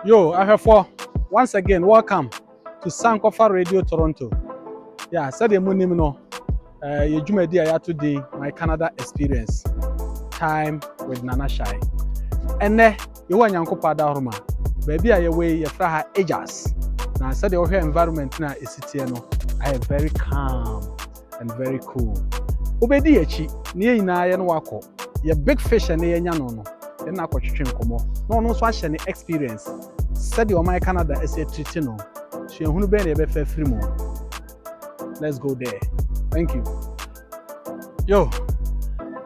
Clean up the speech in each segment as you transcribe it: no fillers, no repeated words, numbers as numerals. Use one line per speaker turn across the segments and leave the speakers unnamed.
Yo, I have for once again, welcome to Sankofa Radio Toronto. Yeah, said the morning, no, you jume dia today, my Canada experience, time with Nana Shai. And you want Yanko Pada Roma, baby, I away, you fraha ages. Now, I said the environment now is no, I am very calm and very cool. Obedi echi, near na yen wako, ye big fish and near no. Then I got you no no so any experience. Said the my Canada is a treaty no. So you be a better free more. Let's go there. Thank you. Yo,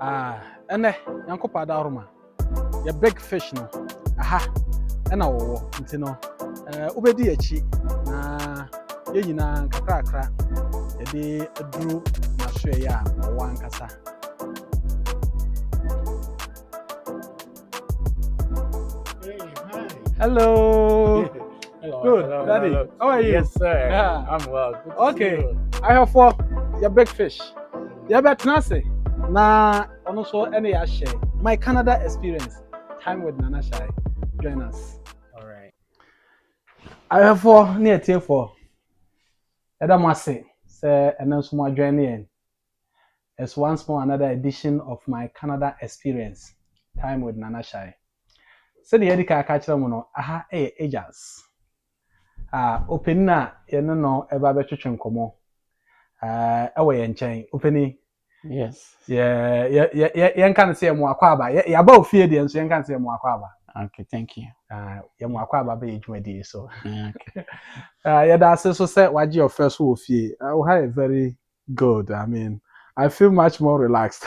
and yanko pada roma. Ye big fish no. Aha. And I wo nti no. Obedi echi na ye nyina kakra ye de aduru na so ya o ankasa. Hello.
Hello.
Good,
hello,
Daddy.
hello.
How are you?
Yes, sir.
Yeah.
I'm well. Good to
Okay.
see you.
I have for your big fish. You better not say. Na also any share my Canada experience. Time with Nana Shai. Join us.
All right.
I have for near tier for. Eda Masi say and then some join in. It's once more another edition of my Canada experience. Time with Nana Shai. So the Edika catch them no. Aha, agents. Open na yɛne no ɛba bɛtwetwe nkɔmɔ ɛwɔ yɛn nkyɛn openi
Yes.
yɛnka no sɛ yɛmo akɔ aba yɛaba ofie deɛ nso yɛnka no sɛ yɛmo akɔ aba
Okay, thank you.
yɛmo akɔ aba bɛyɛ dwumadie so
Okay.
yɛda ase so sɛ wagye your first wɔ ofie we had a very good. I mean, I feel much more relaxed.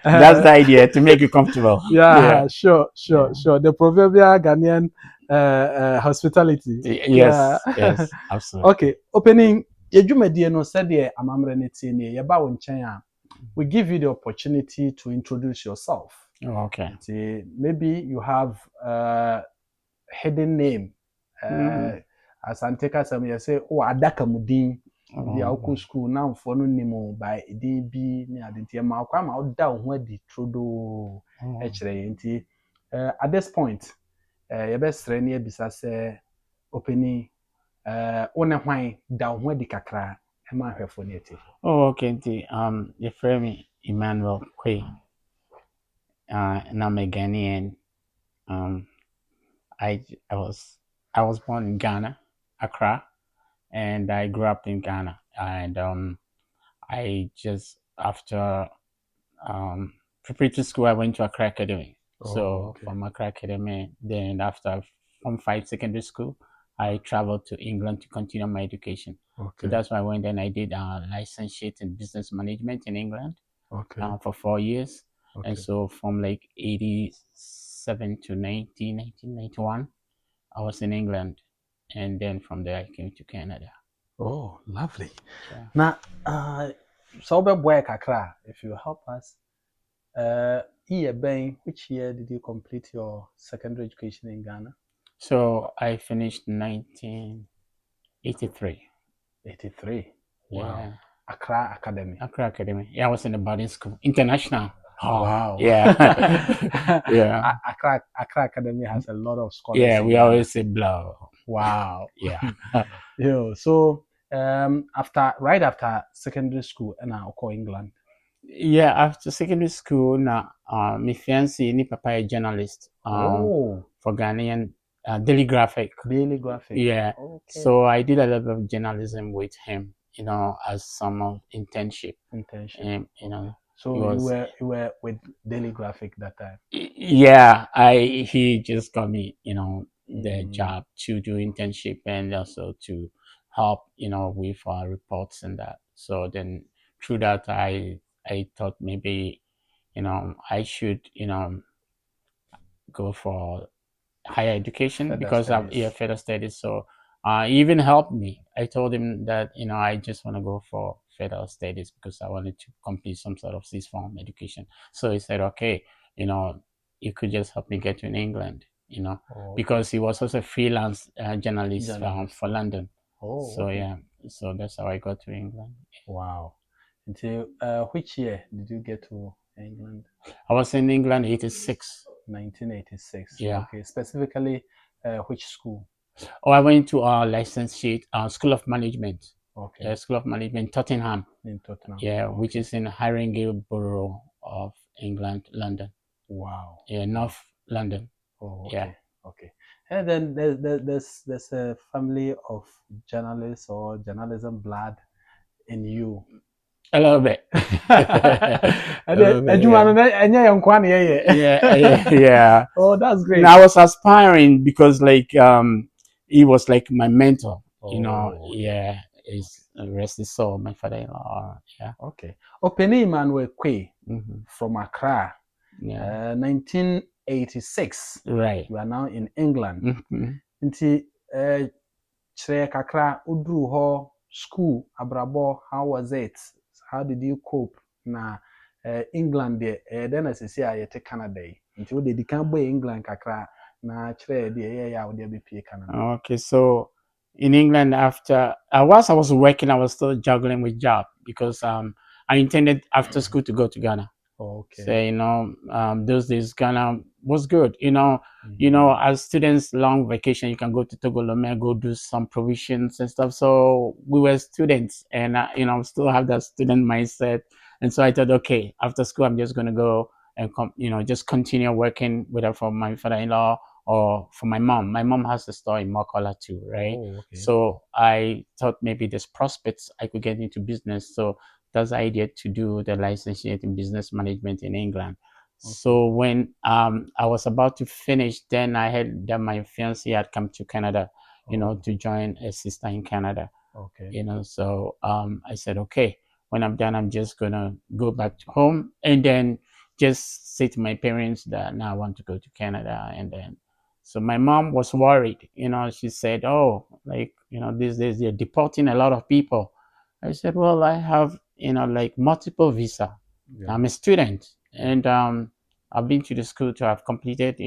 That's the idea, to make you comfortable.
Yeah. Sure. The proverbial Ghanaian hospitality.
Yes, yes, absolutely.
Okay, opening yedwumadie no said the amamre ne tie ne yeba wo nkyɛn a we give you the opportunity to introduce yourself.
Oh, okay.
See, maybe you have a hidden name. As Anteka some you say oh adaka mudin the alco school now for no nimo by DB ne adentie ma kwa ma oda ho adi trodo e kire nti at this point you best sre ne bisa say opening one hwan da ho adi kakra e ma hwefo ne eti.
Oh, okay. You frame me Emmanuel Quay. And I'm a Ghanaian. I was born in Ghana, Accra, and I grew up in Ghana. And I just after preparatory school, I went to Accra Academy.
Okay.
From Accra Academy, then after Form 5 secondary school, I traveled to England to continue my education.
Okay.
So that's why I went and I did a licentiate in business management in England.
Okay.
For 4 years.
Okay.
And so from like 87 to 1991, I was in England. And then from there, I came to Canada.
Oh, lovely.
Yeah.
Now, so boy kakra, if you help us, which year did you complete your secondary education in Ghana?
So I finished 1983.
83.
Yeah.
Wow. Accra Academy.
Accra Academy. Yeah, I was in a boarding school, international.
Oh, wow.
Yeah. Yeah.
Accra Academy has a lot of scholars.
Yeah, we always say blow.
Wow.
Yeah.
Yeah. So right after secondary school, and I call England.
Yeah, after secondary school, now my fiancé, ni papa a journalist. For Ghanaian Daily Graphic.
Daily Graphic.
Yeah.
Okay.
So I did a lot of journalism with him, as some internship.
So you were with Daily Graphic that time.
Yeah, he just got me, the job to do internship and also to help, with reports and that. So then through that, I thought maybe, I should, go for higher education because of further studies. So he even helped me. I told him that I just want to go for further studies because I wanted to complete some sort of sixth form education. So he said, okay, you could just help me get to England, because he was also a freelance journalist for London. Yeah, so that's how I got to England.
Wow. Until which year did you get to England?
I was in England 86.
1986.
Yeah.
Okay. Specifically, Which school?
Oh, I went to licensed School of Management.
Okay.
School of Management, Tottenham.
In Tottenham.
Yeah, which
Okay.
is in Haringey Borough of England, London.
Wow.
Yeah, North London.
Oh,
Yeah.
okay. Okay. And then there's a family of journalists or journalism blood in you.
A little bit. A
And
little bit,
adwuma
yeah.
no na enye ye nkwa na
Yeah.
Oh, that's great.
Now I was aspiring because like he was like my mentor,
Oh, okay.
yeah. He's rest his soul, my father-in-law. Yeah.
Okay. Openi Emmanuel Kwe
Hmm.
from Accra,
Yeah.
1986.
Right.
You are now in England.
Hmm.
Nti kyerɛ kakra uduru hɔ school abrabɔ, how was it? How did you cope? Na England deɛ ɛyɛ na sisi a yɛte Canada yi. Nti wo de di kan bɔ England kakra na kyerɛ deɛ ɛyɛ a wo de abɛpie Canada.
Okay, so in England, after whilst I was working, I was still juggling with job because I intended after school to go to Ghana.
Oh, okay.
So those days Ghana was good.
Mhm.
As students, long vacation, you can go to Togo, Lomé, go do some provisions and stuff. So we were students, and still have that student mindset. And so I thought, okay, after school, I'm just gonna go and just continue working whether for my father-in-law or for my mom. My mom has a store in Mokola too, right?
Oh, okay.
So I thought maybe there's prospects I could get into business. So that's the idea to do the licentiate in business management in England.
Okay.
So when I was about to finish, then I heard that my fiance had come to Canada, to join a sister in Canada.
Okay.
So I said, okay, when I'm done, I'm just gonna go back to home and then just say to my parents that now I want to go to Canada. And then so my mom was worried, she said, oh, like, these days they're deporting a lot of people. I said, well, I have, like multiple visa.
Yeah.
I'm a student, and I've been to the school to have completed.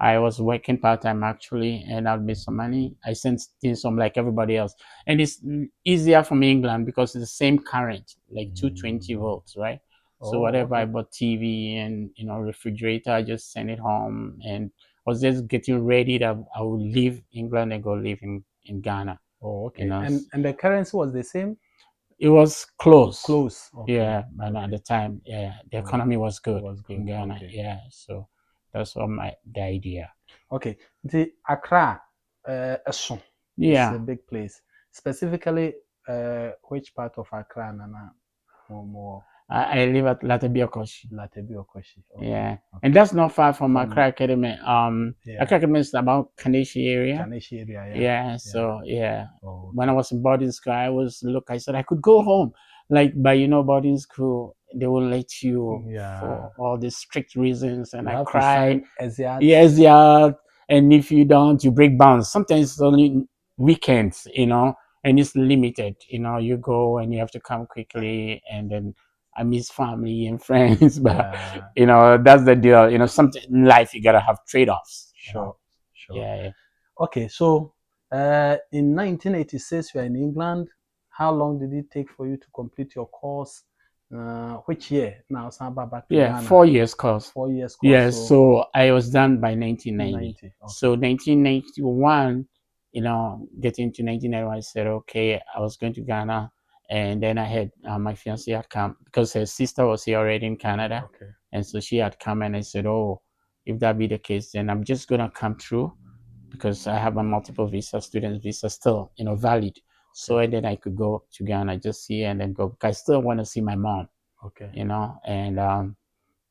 I was working part time actually, and I've made some money. I sent things home like everybody else, and it's easier from England because it's the same current, like 220 volts, right? So
Oh,
whatever I
okay.
bought TV and refrigerator, I just send it home, and I was just getting ready that I would leave England and go live in Ghana.
Oh, okay.
You know,
And the currency was the same?
it was close.
Close. Okay.
Yeah, and at
Okay.
the time, yeah, the
Oh,
economy was
it
good
was
in
good.
Ghana.
Okay.
Yeah, so that's what the idea.
Okay. The Accra, Eson, it's a
Yeah,
big place. Specifically, which part of Accra, Nana? More
I live at Latebiokoshi.
Latebi Okoshi. Okay.
Yeah, and
Okay.
that's not far from
From
Accra Academy.
yeah,
Accra Academy is about Kaneshi area.
Kaneshi area. Yeah.
Yeah,
Yeah.
so yeah,
Oh,
when
okay.
I was in boarding school, I said I could go home, like, but boarding school they will let you
Yeah.
for all these strict reasons, and
You
I
have to
cried.
sign Eziat.
Yes, yeah, and if you don't, you break bounds. Sometimes it's only weekends, and it's limited. You go and you have to come quickly, and then I miss family and friends, but
Yeah.
that's the deal. Something in life you gotta have trade-offs.
Sure. Sure.
Yeah.
Okay. So, in 1986, you are in England. How long did it take for you to complete your course? Which year? Now, Samba back to
Yeah,
Ghana.
4 years course.
4 years course.
Yeah,
So
so I was done by 1990.
90.
So
Okay.
1991, getting to 1991, I said, okay, I was going to Ghana. And then I had my fiancée had come because her sister was here already in Canada.
Okay.
And so she had come and I said, oh, if that be the case, then I'm just going to come through because I have a multiple visa, student visa still, valid. So and then I could go to Ghana, just see and then go. Because I still want to see my mom,
Okay.
and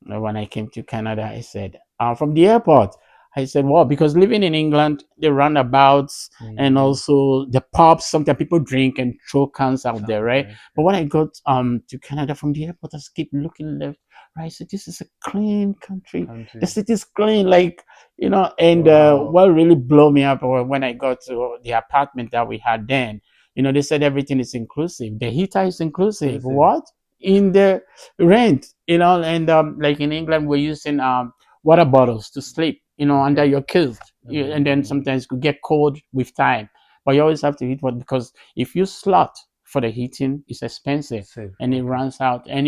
when I came to Canada, I said, from the airport, I said, well, because living in England, the roundabouts and also the pubs, sometimes people drink and throw cans out there, right?
Okay.
But when I got to Canada from the airport, I just keep looking left, right? So this is a clean country.
Country.
The city's clean, like, and
Wow.
what really blew me up when I got to the apartment that we had then, they said everything is inclusive. The heater is inclusive.
Inclusive.
What? In the rent, and like in England, we're using water bottles to sleep, under your kilt. And then sometimes it could get cold with time. But you always have to heat water because if you slot for the heating, it's expensive
Safe.
and it
Okay.
runs out. And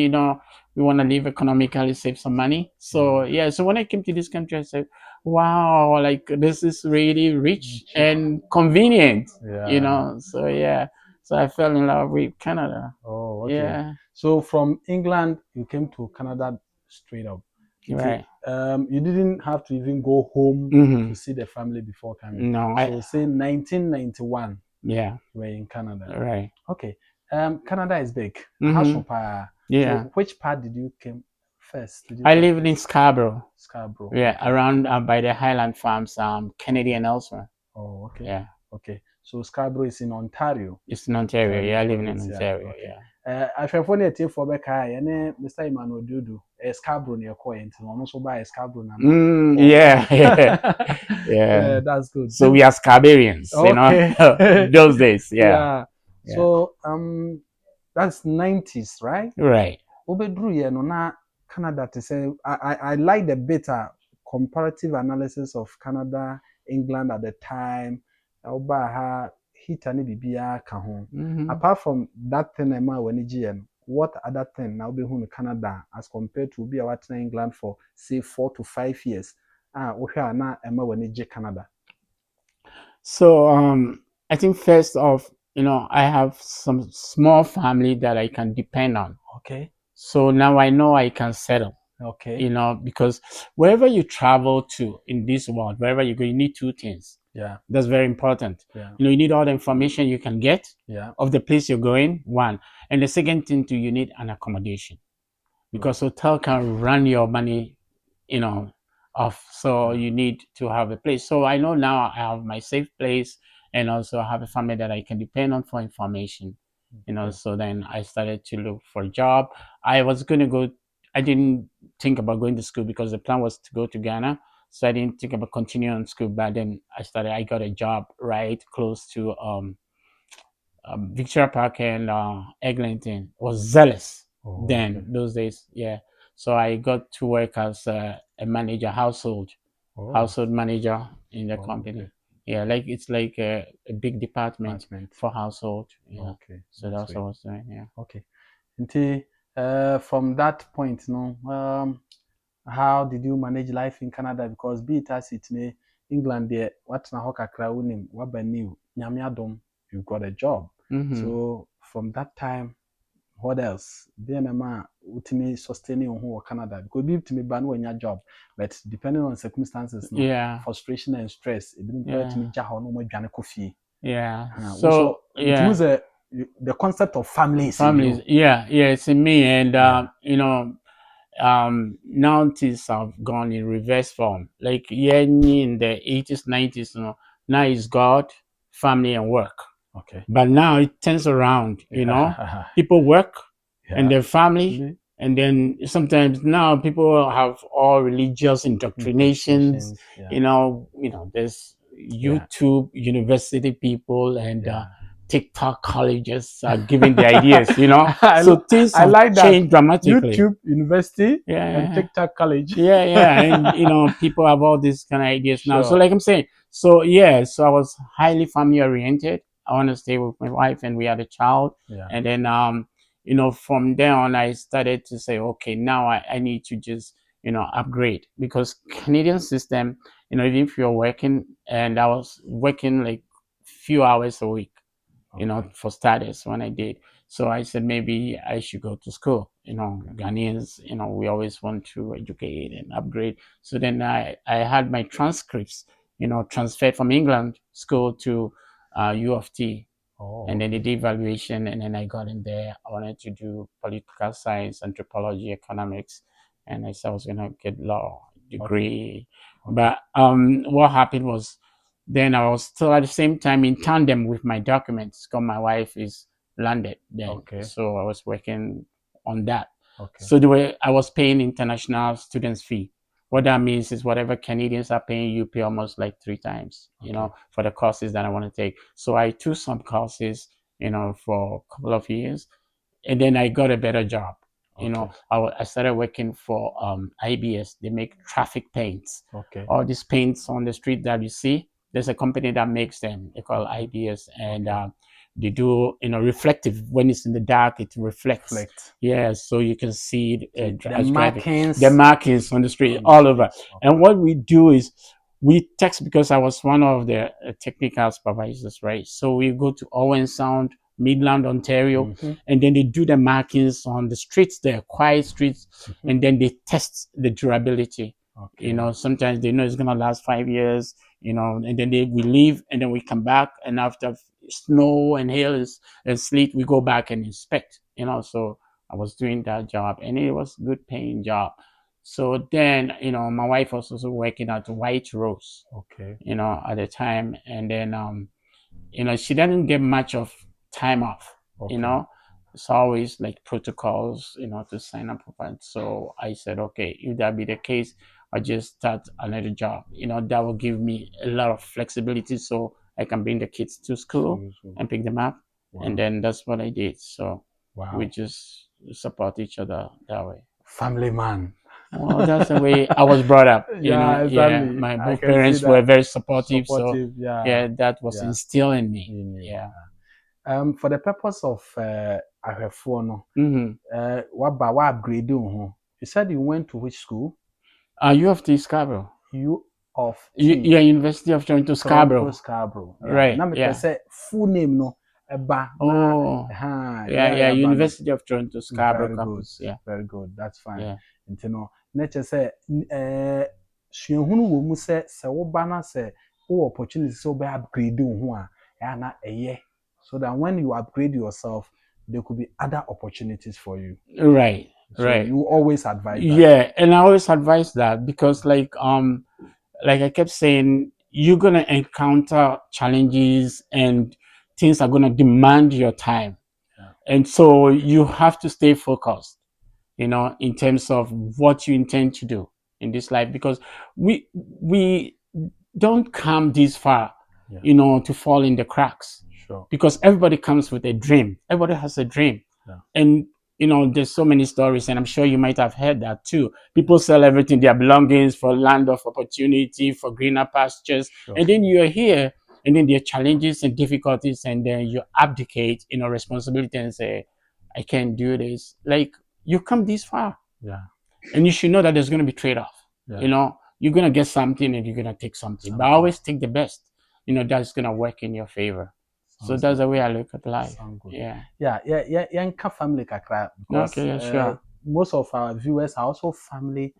we want to live economically, save some money. So yeah, so when I came to this country, I said, wow, like this is really rich and convenient,
Yeah.
So yeah, so I fell in love with Canada.
Oh, okay.
Yeah,
So from England, you came to Canada straight up. Okay.
right.
You didn't have to even go home
Mm-hmm.
to see the family before coming.
No,
So say 1991,
yeah,
you were in Canada.
right.
Okay. Canada is big.
Mm-hmm. Yeah,
So which part did you came first? Did you
I
come
lived in
first?
Scarborough.
Scarborough.
Yeah,
Okay.
around by the Highland Farms, Kennedy
Okay.
and elsewhere.
Oh, okay.
Yeah,
Okay. So Scarborough is in Ontario.
it's in Ontario.
Ontario
Yeah, living in
province, yeah.
Ontario.
Okay.
Yeah.
Ahwɛfoɔ no atiefoɔ bɛka yɛne Mr. Emmanuel Dudu Scarborough na ɛkɔɛ nti ɔno nso baa Scarborough na no.
Yeah, yeah, yeah.
Yeah, that's good.
So we are Scarbarians,
Okay.
those days. Yeah,
Yeah.
yeah.
So that's 90s, right?
Right.
Wobɛduru yɛ no na Canada te sɛ I like the better comparative analysis of Canada, England at the time. Wobaa ha heater ne biribiara ka ho.
Mm-hmm.
Apart from that thing ɛma w'ani gyeeɛ no, what other thing na wobɛhu no Canada as compared to obi a watena England for say 4 to 5 years a wohwɛ a na ɛma w'ani gye Canada?
So I think first off, I have some small family that I can depend on.
Okay.
So now I know I can settle.
Okay.
Because wherever you travel to in this world, wherever you go, you need two things.
Yeah.
That's very important.
Yeah.
You need all the information you can get
Yeah.
of the place you're going, one. And the second thing too, you need an accommodation. Because hotel can run your money, off. So you need to have a place. So I know now I have my safe place and also I have a family that I can depend on for information.
Okay.
So then I started to look for a job. I was going to go, I didn't think about going to school because the plan was to go to Ghana. So I didn't think about continuing school, but then I got a job right close to Victoria Park and Eglinton. Was zealous
Oh,
then,
okay.
those days. Yeah. So I got to work as a manager,
Oh,
household manager in the
oh,
company.
okay.
Yeah, like it's like a big department
Department.
for household. Yeah.
Okay.
So
That's
that's what
great.
I was doing. Yeah.
Okay. Nti, from that point, no, how did you manage life in Canada? Because be it as it may, England there, what na hoka crowning, what by new, nyame adom, you got a job.
Mm-hmm.
So from that time, what else? Then ma ultimately sustaining on who Canada because be to me ban when your job, but depending on circumstances, no,
Yeah.
frustration and stress, it didn't
Yeah.
to me jaho no more jana coffee.
Yeah.
So it
yeah.
was the concept of family is in
Families.
you.
Yeah. Yeah. It's in me. And,
Yeah.
now things have gone in reverse form. Like yeah, in the 80s, 90s, now it's God, family, and work.
Okay.
But now it turns around,
Yeah.
people work and
Yeah.
their family. And then sometimes now people have all religious indoctrinations,
Yeah.
there's
Yeah.
YouTube university people and
Yeah.
TikTok colleges are giving the ideas,
I,
so things
I
have
like that.
changed dramatically.
YouTube, university, and
Yeah,
TikTok college.
yeah, and people have all these kind of ideas now. So
Sure.
like I'm saying, so yeah, so I was highly family oriented. I want to stay with my wife, and we had a child.
Yeah.
And then from there on, I started to say, okay, now I need to just upgrade because Canadian system, even if you're working, and I was working like few hours a week, for starters when I did. So I said maybe I should go to school. Ghanaians, we always want to educate and upgrade. So then I had my transcripts, transferred from England school to U of T.
Oh,
And then they
okay.
did evaluation, and then I got in there. I wanted to do political science, anthropology, economics, and I said I was gonna get law degree.
Okay.
But what happened was then I was still at the same time in tandem with my documents because my wife is landed then.
Okay.
So I was working on that.
Okay.
So the way I was paying international students fee. What that means is whatever Canadians are paying, you pay almost like 3 times, for the courses that I want to take. So I took some courses, for a couple of years, and then I got a better job.
Okay.
I started working for IBS. They make traffic paints.
Okay.
All these paints on the street that you see, there's a company that makes them. They call IBS, and they do, reflective. When it's in the dark, it reflects.
Reflect.
Yeah, so you can see it
The
as driving.
markings.
The markings on the street,
On the
all over.
streets.
And what we do is we text, because I was one of the technical supervisors, right? So we go to Owen Sound, Midland, Ontario,
Mhm.
and then they do the markings on the streets there, quiet streets, and then they test the durability.
Okay.
Sometimes they know it's gonna last 5 years, and then we leave, and then we come back, and after snow and hail and sleet, we go back and inspect. So I was doing that job, and it was good paying job. So then, my wife was also working at White Rose,
Okay.
at the time, and then she didn't get much of time off.
Okay.
It's always like protocols, to sign up for it. So I said, okay, if that be the case, I just start another job. That will give me a lot of flexibility, so I can bring the kids to school and pick them up.
Wow.
And then that's what I did. So
Wow.
we just support each other that way.
Family man.
Well, that's the way I was brought up.
Yeah, exactly.
My
I
both
can see
parents were
that.
very supportive. So
Supportive. Yeah.
yeah, that was
Yeah.
instilled in me.
In you.
Yeah.
For the purpose of ahwɛfoɔ no,
Mm-hmm.
what upgrade ho? You said you went to which school?
U of T Scarborough.
U of T.
Yeah, University of Toronto Scarborough.
Scarborough. Yeah.
Right.
Na me
Yeah.
say full name no.
Oh. Yeah. University of Toronto Scarborough
Very
campus.
good.
Yeah.
Very good. That's fine.
Yeah.
Nti no, na kyerɛ sɛ suahunu wɔ mu sɛ woba na sɛ wo opportunity sɛ wobɛ upgrade wo ho a ɛyɛ na ɛyɛ, so that when you upgrade yourself there could be other opportunities for you.
Right.
So
right.
you always advise that.
Yeah, and I always advise that, because like I kept saying, you're gonna encounter challenges and things are gonna demand your time.
Yeah.
And so you have to stay focused, in terms of what you intend to do in this life, because we don't come this far, to fall in the cracks.
Sure.
Because everybody comes with a dream. Everybody has a dream.
Yeah.
And there's so many stories, and I'm sure you might have heard that too. People sell everything, their belongings, for land of opportunity, for greener pastures.
Sure.
And then you're here, and then there are challenges and difficulties, and then you abdicate, responsibility, and say, I can't do this. Like, you come this far.
Yeah.
And you should know that there's going to be trade-off.
Yeah.
You're going to get something and you're going to take something. But always take the best. That's going to work in your favor. So that's the way I look at life. Yeah.
Yeah, family kakra, because
Okay, sure.
most of our viewers are also family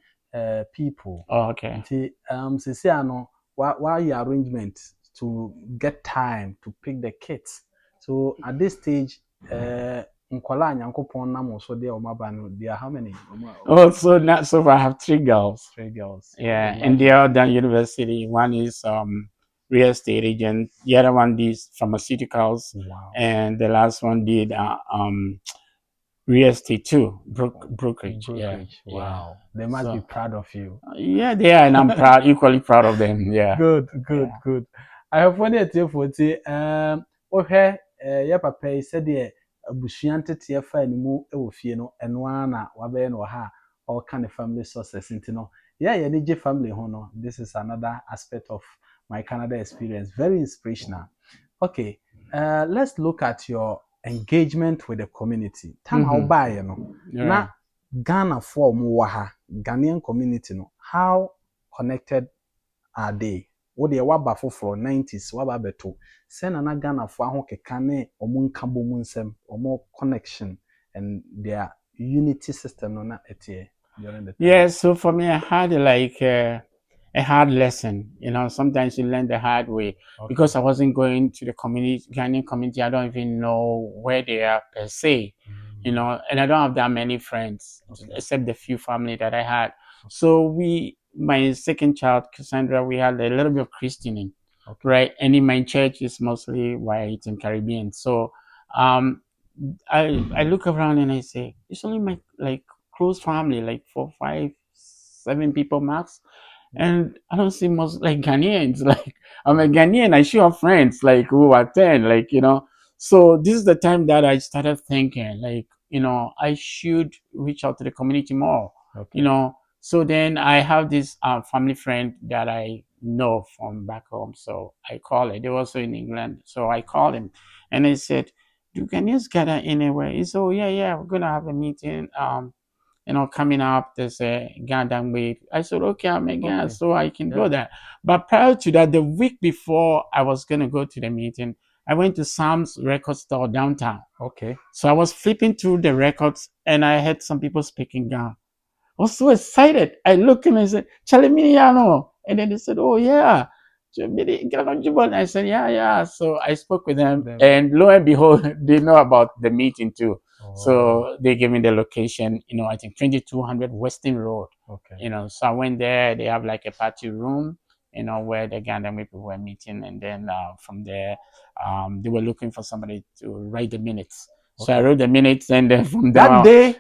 people.
Oh, okay.
Sisi ano, why your arrangement to get time to pick the kids. So at this stage, nkwala nyankopon nam so there omaba no, there are how many?
Oh, so far I have 3 girls.
3 girls.
Yeah, and they are done university. One is real estate agent. The other one did pharmaceuticals.
Wow.
And the last one did real estate too, brokerage. Yeah.
Wow. They must be proud of you.
Yeah, they are, and I'm proud, equally proud of them. Yeah.
Good. I have one idea for it. Okay, ya papa yi said the abusua ntete fa animu e wo fie no eno ana wabe no ha all kind of family success nti no. Yeah, ni family ho no. This is another aspect of my Canada experience. Very inspirational. Okay, let's look at your engagement with the community. Time how buy you know. Na Ghana for mu ha, Ghanaian community no. How connected are they? What they waba for 90s waba beto. Send na Ghana for aho keka ne omo nka bomu nsem, omo connection and their unity system no na etie during the time.
Yeah, so for me I had like a hard lesson. Sometimes you learn the hard way. Because I wasn't going to the community, Ghanaian community. I don't even know where they are per se, and I don't have that many friends, except the few family that I had. So my second child, Cassandra, we had a little bit of Christianing, right? And in my church, it's mostly white and Caribbean. So I look around and I say, it's only my like close family, like 4, 5, 7 people max. And I don't see most like Ghanaians. Like, I'm a Ghanaian, I should have friends like who are 10, So this is the time that I started thinking, like, I should reach out to the community more. So then I have this family friend that I know from back home. So I call it. They're also in England. So I call him And I said, "Do Ghanaians gather anywhere?" He said, "Oh yeah, we're gonna have a meeting. Coming up, there's a Ghana wave." I said, "Okay, I'm a Ghana, so I can go there." But prior to that, the week before I was gonna go to the meeting, I went to Sam's record store downtown.
Okay.
So I was flipping through the records and I heard some people speaking Ghana. I was so excited. I looked at him and said, "Charlie Miniano." And then they said, "Oh, yeah. I said, yeah. So I spoke with them, and lo and behold, they know about the meeting too. So they gave me the location, I think 2200 Western Road.
Okay.
So I went there. They have like a party room, where the Ghanaian people were meeting. And then from there, they were looking for somebody to write the minutes. So I wrote the minutes, and then from there,
that day,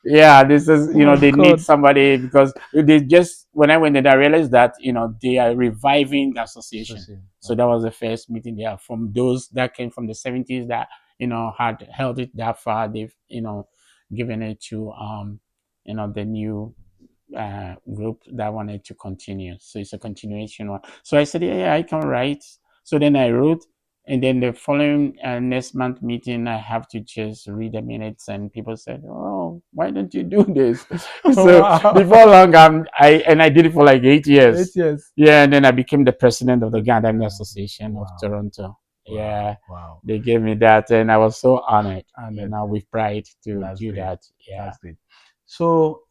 yeah, this is, they
God.
need somebody, because they just, when I went there, I realized that, they are reviving the association. So that was the first meeting there from those that came from the 70s that, had held it that far. They've, given it to, the new group that wanted to continue. So it's a continuation one. So I said, yeah, I can write. So then I wrote, and then the following next month meeting, I have to just read the minutes, and people said, "Oh, why don't you do this?" So before long, I did it for like 8 years.
8 years.
Yeah, and then I became the president of the Ghana Association of Toronto. Yeah,
Wow.
they gave me that, and I was so honored, with pride to do
great.
that. Yeah.
That's great. So,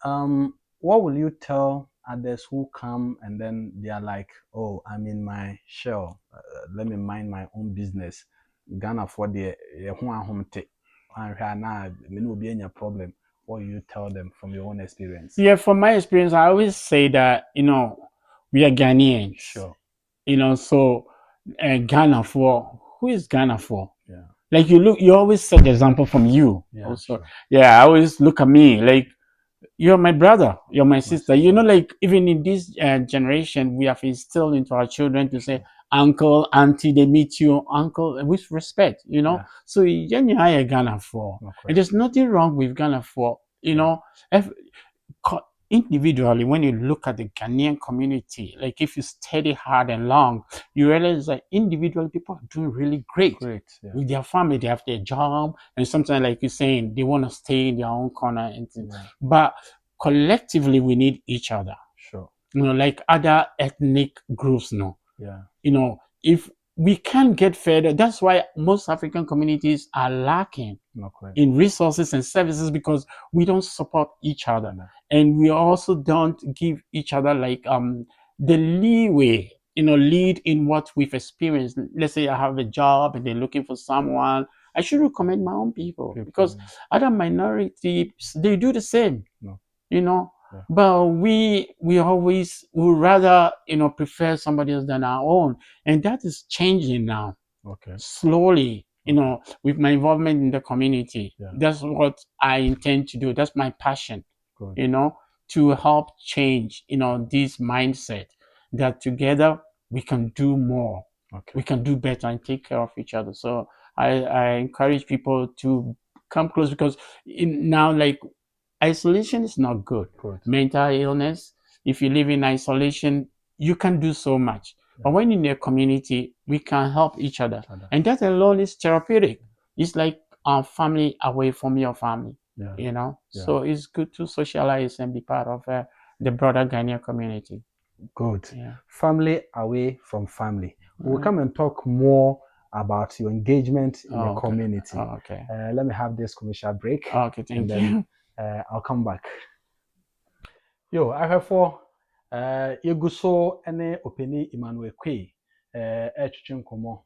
what will you tell others who come and then they are like, "Oh, I'm in my shell. Let me mind my own business. Ghana for the home take. May not be any problem." What will you tell them from your own experience?
Yeah, from my experience, I always say that, we are Ghanaians.
Sure.
So Ghana for, who is Ghana for?
Yeah.
Like you always set the example from you.
Yeah.
Also,
Sure.
yeah, I always look at me like, you're my brother, you're my sister. Like even in this generation, we have instilled into our children to say uncle, auntie. They meet you uncle with respect. So yeah, Ghana for. And there's nothing wrong with Ghana for. If, individually, when you look at the Ghanaian community, like if you study hard and long, you realize that individual people are doing really great. With their family. They have their job, and sometimes, like you're saying, they want to stay in their own corner and things. But collectively, we need each other.
Sure.
Like other ethnic groups now.
Yeah.
If we can't get further, that's why most African communities are lacking in resources and services, because we don't support each other. And we also don't give each other like the leeway, lead in what we've experienced. Let's say I have a job and they're looking for someone, I should recommend my own people, because other minorities, they do the same. But we always would rather prefer somebody else than our own, and that is changing now. Slowly, with my involvement in the community. That's what I intend to do. That's my passion. To help change this mindset, that together we can do more. We can do better and take care of each other. So I encourage people to come close, because now, like, isolation is not good. Mental illness, if you live in isolation, you can do so much. But when in a community, we can help each other. And that alone is therapeutic. It's like our family away from your family. So it's good to socialize and be part of the broader Ghanaian community.
Good. Family away from family. We'll come and talk more about your engagement in the community. Let me have this commercial break.
Okay, thank you.
I'll come back. Yo, I have for yegu so ene openi Emmanuel Kwe etwetwe nkomo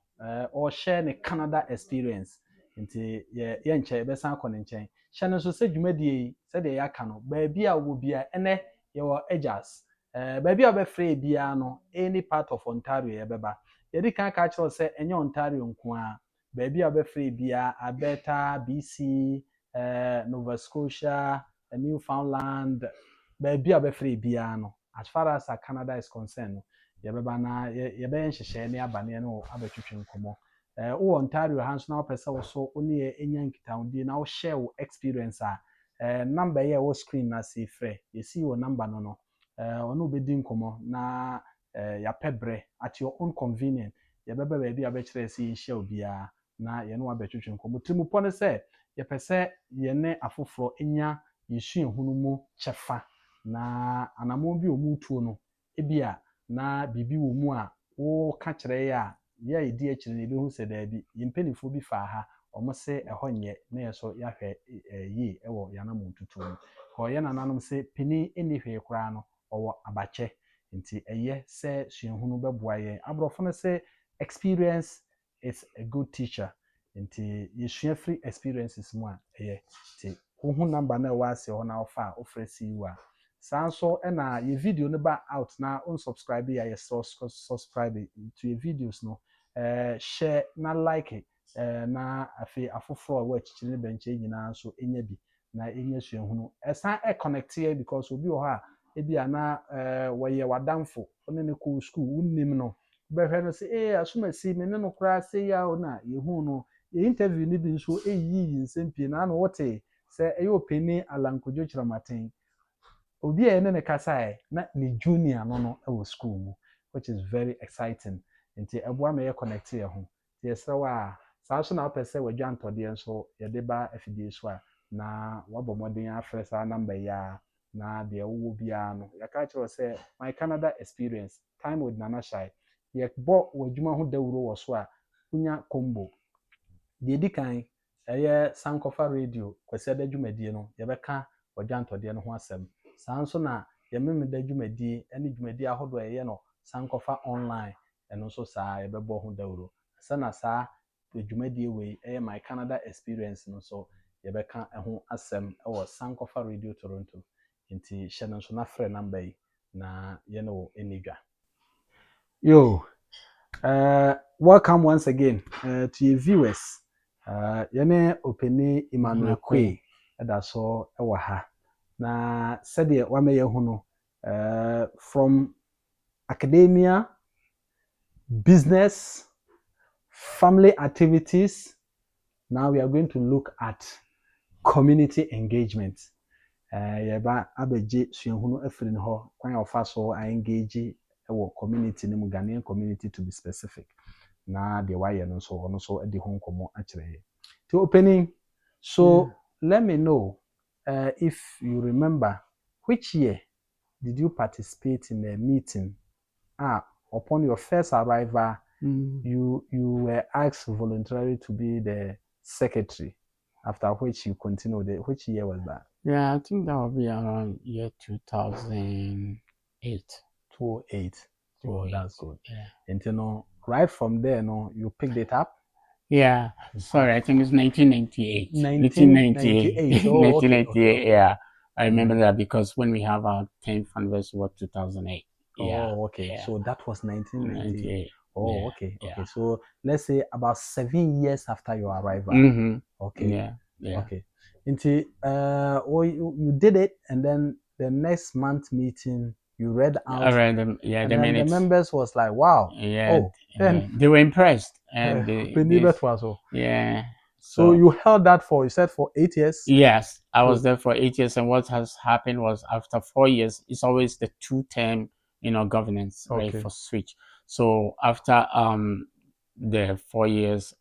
or share ne Canada experience nti ye nche be san kɔ ne nkyɛn hyɛ no so sɛ dwumadie sɛ de yaka no baabi a wo bia ene ye wɔ Ejas baabi a bɛfrɛ bia no any part of Ontario ye bɛba ye di kan ka kyerɛ sɛ enye Ontario nko a baabi a bɛfrɛ bia Alberta, BC, Nova Scotia, Newfoundland, baabi a bɛfrɛ bia no as far as Canada is concerned no yɛbɛba na yɛbɛyɛ nhyehyɛe ne abaneɛ no abɛtwitwe nkɔmmɔ wo Ontario ha nso na wopɛ sɛ wo so wo ne ɛnya nkitahodie na wo share wo experience a number yɛ wɔ screen na se frɛ yɛsi wɔ number no no ɔno wobɛdi nkɔmmɔ na yɛapɛ berɛ at your own convenience yɛbɛba baabi a bɛkyerɛ sɛ yɛnhyia wo biara na yɛne wabɛtwetwe nkɔmmɔ. Tirimupɔ ne sɛ yɛpɛ sɛ yɛne afoforɔ nya yɛsuahunu mu kyɛfa na anammɔn bi a ɔmu tuo no ebi a na biribi wɔ mu a woka kyerɛ yɛ a yɛ a yɛdi akyire no yɛbɛhu sɛ daabi yɛn mpanimfoɔ bi faa ha ɔmo sɛ ɛhɔ nyɛ na yɛ so yɛahwɛ yie wɔ yɛanammɔn tutuo mu. Ɔyɛ nananom sɛ panin nni hwee koraa no ɔwɔ abakyɛ nti ɛyɛ sɛ suahunu bɛboa yɛn. Aborɔfo no sɛ experience is a good teacher nti yɛsua firi experiences mu a ɛyɛ nti wohu number na ɛwɔ ase hɔ na wofa a wofrɛ CU a saa nso ɛna yɛ video no ba out na unsubscribe a yɛ subscribe to yɛ videos no share na like na afei afoforɔ a ɛwɔ akyirikyiri ne bɛnkyɛn nyinaa nso ɛnya bi na ɛnya suahunu ɛsan connect yɛ because obi wɔ hɔ a ebi a na wɔyɛ w'adamfo ɔne ne kɔ school wonnim no bɛhwɛ no sɛ asomasi me ne no koraa sɛ yi a na yɛhu no yɛ interview no bi nso ɛyiyi nsɛm pii na ano wote sɛ ɛyɛ ɔpanin alankodwo kyerɛmaten obi a yɛne ne kasaeɛ na ne junior no ɛwɔ school mu which is very exciting nti ɛboa ma yɛ connect yɛ ho nti yɛsrɛ wo a saa so na wopɛ sɛ wɔadwa ntɔdeɛ nso yɛde ba afidie so a na wabɔ mmɔden afrɛ saa number yi a na deɛ wowɔ biara no yɛka kyerɛ sɛ my Canada experience time with Nana Shai yɛbɔ w'adwuma ho dawuro wɔ so a wonya combo deɛ di kan ɛyɛ Sankofa radio Kwasi Ada dwumadie no yɛbɛka wɔdwa ntɔdeɛ no ho asɛm saa nso na yɛmemeda dwumadie ne dwumadie ahodoɔ a ɛyɛ no Sankofa online ɛno nso saa yɛbɛbɔ ho dawuro sɛna saa dwumadie wei ɛyɛ my Canada experience no so yɛbɛka ho asɛm ɛwɔ Sankofa radio Toronto nti hyɛ no nso na frɛ number yi na yɛne wo ɛni dwa. Yo, welcome once again to your viewers. Yɛne Openi Emmanuel Kwe ɛda so ɛwɔ ha na sɛdeɛ wama yɛhu no from academia, business, family activities, now we are going to look at community engagement. Yɛba abɛgye suahunu afiri ne hɔ kwan a ɔfa so a engage ɛwɔ community ne mu Ghanaian community to be specific na deɛ wayɛ no nso ɔno nso de ho nkɔmmɔ akyerɛ yɛ. To opening, so let me know if you remember which year did you participate in a meeting upon your first arrival you were asked voluntarily to be the secretary, after which you continued. Which year was that?
Yeah, I think that would be around year 2008.
2008. Oh, that's good.
Yeah.
And you know, right from there, no, you picked it up?
Yeah. Sorry, I think it's 1998.
1998. Oh,
1998,
okay.
yeah. I remember that because when we have our 10th anniversary was 2008. Yeah.
Oh, okay. Yeah. So that was 1998. Oh,
yeah.
Okay.
Yeah.
Okay. So let's say about 7 years after your arrival. Okay.
Yeah. Yeah.
Okay. Until you did it, and then the next month meeting you read out.
I read them. Yeah.
And then the members was like, wow.
Yeah. Then they were impressed, and yeah.
So you held that for, you said, for 8 years?
Yes, I was there for 8 years, and what has happened was after 4 years, it's always the 2-term, governance, right, for switch. So after the 4 years,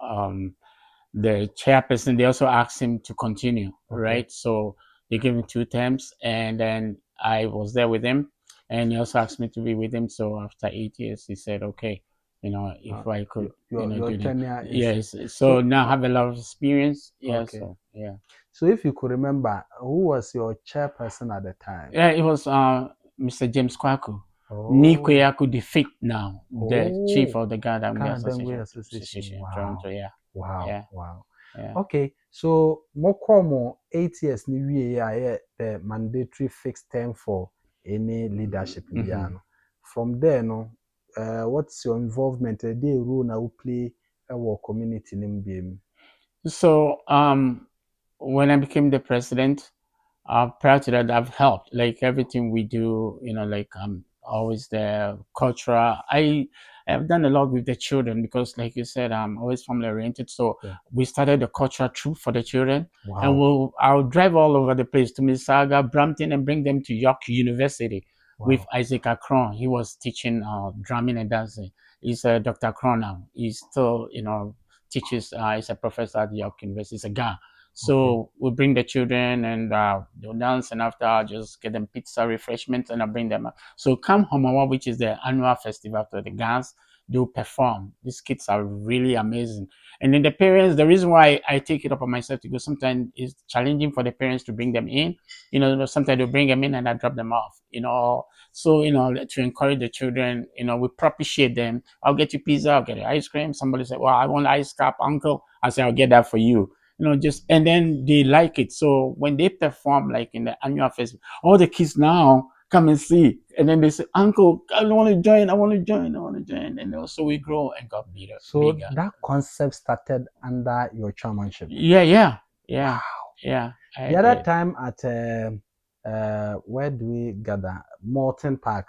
the chairperson, they also asked him to continue, right? So they gave him 2 terms, and then I was there with him, and he also asked me to be with him. So after 8 years, he said, okay, if I could,
your tenure is...
Yes. So now I have a lot of experience. Yeah.
Okay.
So yeah.
So if you could remember, who was your chairperson at the time?
Yeah, it was Mr. James Kwaku. Nikweyaku defeat now, the chief of the Ghana Association.
Wow.
Toronto, yeah.
Wow.
Yeah.
Wow.
Yeah.
Okay. So more 8 years ni we the mandatory fixed term for any leadership. From there, no, what's your involvement? The role now we play our community name.
So when I became the president, prior to that, I've helped like everything we do. Like always the cultural. I have done a lot with the children because, like you said, I'm always family oriented. So we started the cultural troop for the children, and I'll drive all over the place to Mississauga, Brampton, and bring them to York University with Isaac Akron. He was teaching drumming and dancing. He's Dr. Akron now. He's still, teaches. He's a professor at York University. He's a guy. So we bring the children and they'll dance, and after I'll just get them pizza, refreshments, and I'll bring them up. So come Homawa, which is the annual festival after the Gans, they'll perform. These kids are really amazing. And then the parents, the reason why I take it upon myself to go sometimes is challenging for the parents to bring them in. Sometimes they bring them in and I drop them off. So to encourage the children, we propitiate them. I'll get you pizza, I'll get you ice cream. Somebody said, "Well, I want ice cap, uncle." I say, "I'll get that for you." Just and then they like it. So when they perform like in the annual festival, all the kids now come and see, and then they say, "Uncle, I want to join. I want to join. I want to join." And also we grow and got bigger.
So
bigger.
that concept started under your chairmanship.
Yeah.
Wow.
Yeah.
The other time at where do we gather? Morton Park.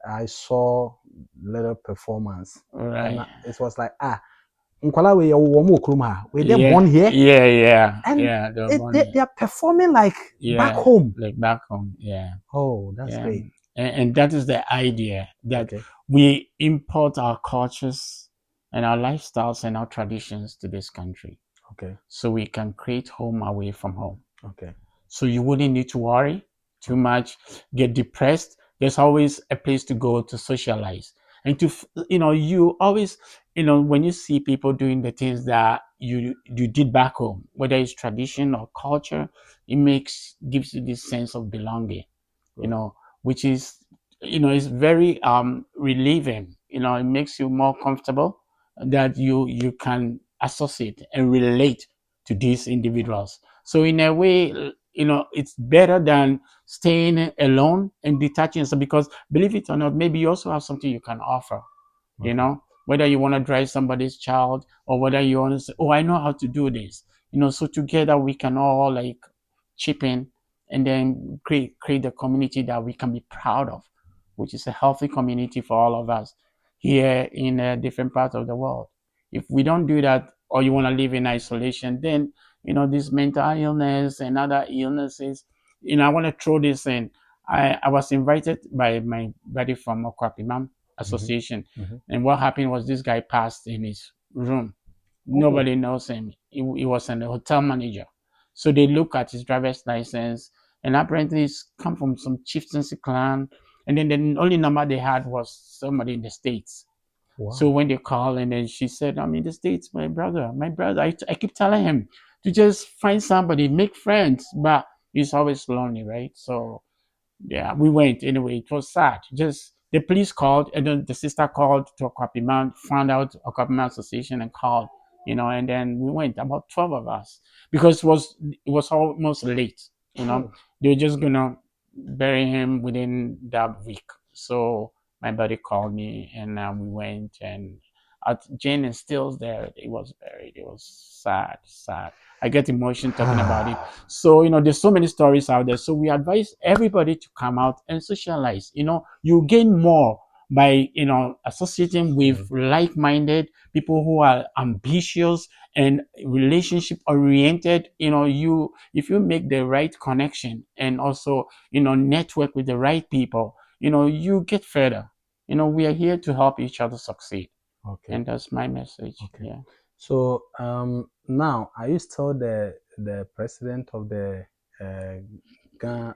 I saw little performance.
Right.
And it was like, Nkwala we were they born here?
Yeah.
And
yeah,
they are performing like back home.
Like back home. Yeah.
Oh, that's great.
And that is the idea that we import our cultures and our lifestyles and our traditions to this country.
Okay.
So we can create home away from home.
Okay.
So you wouldn't need to worry too much, get depressed. There's always a place to go to socialize. And you always, when you see people doing the things that you did back home, whether it's tradition or culture, gives you this sense of belonging, which is, is very relieving. It makes you more comfortable that you can associate and relate to these individuals. So in a way, it's better than staying alone and detaching yourself, because believe it or not, maybe you also have something you can offer. Whether you want to drive somebody's child or whether you want to say, "Oh, I know how to do this." So together we can all like chip in and then create the community that we can be proud of, which is a healthy community for all of us here in different parts of the world. If we don't do that, or you want to live in isolation, then this mental illness and other illnesses. I want to throw this in. I was invited by my buddy from Okwapimam Association, and what happened was this guy passed in his room. Nobody knows him. He was a hotel manager. So they look at his driver's license, and apparently he's come from some chieftaincy clan. And then the only number they had was somebody in the States. Wow. So when they call, and then she said, "I'm in the States, my brother. I keep telling him to just find somebody, make friends, but he's always lonely, right?" So yeah, we went anyway. It was sad. Just the police called, and then the sister called to Okwapiman, found out Okwapiman Association, and called. And then we went, about 12 of us, because it was almost late. They were just gonna bury him within that week. So my buddy called me, and we went, and Jane is still there. It was buried. It was sad, sad. I get emotion talking about it. So, there's so many stories out there. So we advise everybody to come out and socialize. You gain more by, associating with like-minded people who are ambitious and relationship oriented. If you make the right connection and also, network with the right people, you get further. We are here to help each other succeed. Okay. And that's my message. Okay. Yeah.
So now, are you still the president of the Ghana?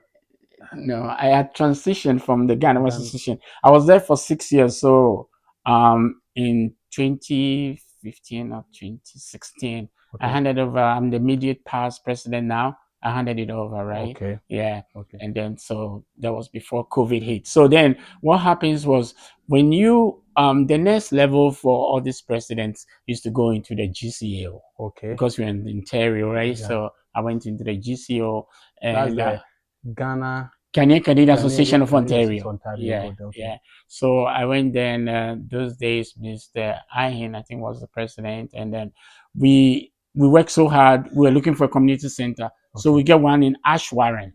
No, I had transitioned from the Ghana Association. I was there for 6 years. So in 2015 or 2016, I handed over. I'm the immediate past president now. I handed it over, right?
Okay.
Yeah. Okay. And then so that was before COVID hit. So then what happens was, when you the next level for all these presidents is to go into the GCO.
Okay.
Because we're in Ontario, right? Yeah. So I went into the GCO, and
that's the Ghana
Canadian Association of Ontario.
Yeah.
Yeah. So I went there, and those days, Mr. Ahin, I think, was the president, and then we worked so hard. We were looking for a community center, so we get one in Ashwarren,